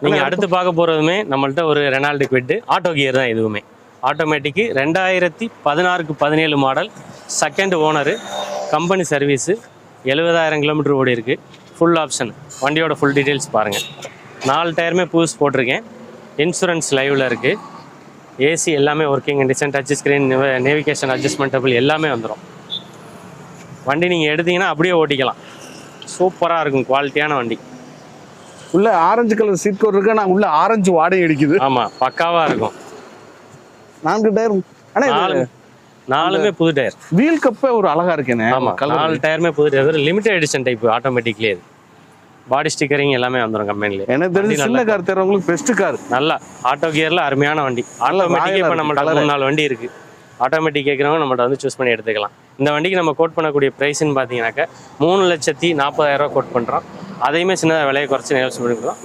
நீங்கள் அடுத்து பார்க்க போகிறதுமே நம்மள்ட்ட ஒரு ரெனால்டு குவிட் ஆட்டோ கியர் தான். இதுவுமே ஆட்டோமேட்டிக்கு 2016க்கு 17 model, second owner, company service, 70,000 kilometre ஓடி இருக்குது. Full option. வண்டியோட ஃபுல் டீட்டெயில்ஸ் பாருங்கள். 4 டயருமே புதுசு போட்டிருக்கேன். இன்சூரன்ஸ் லைவில் இருக்குது. ஏசி எல்லாமே working condition, touch screen, navigation adjustable எல்லாமே வந்துடும். வண்டி நீங்கள் எடுத்தீங்கன்னா அப்படியே ஓட்டிக்கலாம். சூப்பராக இருக்கும், குவாலிட்டியான வண்டி. உள்ள ஆரஞ்சு கலர் சீட் கவர் இருக்கு. நான் உள்ள ஆரஞ்சு வாடகை அடிக்குது. ஆமாம், பக்காவாக இருக்கும். 4 டயர். ஆனால் நாலுமே புது டயர். வீல் கப்பே ஒரு அழகா இருக்கேனே. ஆமாம், 4 டயருமே புது டயர். லிமிடெட் எடிஷன் டைப் ஆட்டோமேட்டிக்லேயே. பாடி ஸ்டிக்கரிங் எல்லாமே வந்துடும் கம்பெனிலே. எனக்கு தெரிஞ்சு சின்ன கார் தேர்றவங்களுக்கு பெஸ்ட் கார். நல்லா ஆட்டோ கியரில் அருமையான வண்டி. ஆட்டோமேட்டிக்கே இப்போ நம்மள்ட்ட 3-4 வண்டி இருக்குது. ஆட்டோமேட்டிக் கேட்குறவங்க நம்மள்ட்ட வந்து சூஸ் பண்ணி எடுத்துக்கலாம். இந்த வண்டிக்கு நம்ம கோட் பண்ணக்கூடிய ப்ரைஸ்ன்னு பார்த்தீங்கன்னாக்கா 3,40,000 கோட் பண்ணுறோம். அதையுமே சின்னதாக விலையை குறைச்சி நெகோசியேட் பண்ணி கொடுக்குறோம்.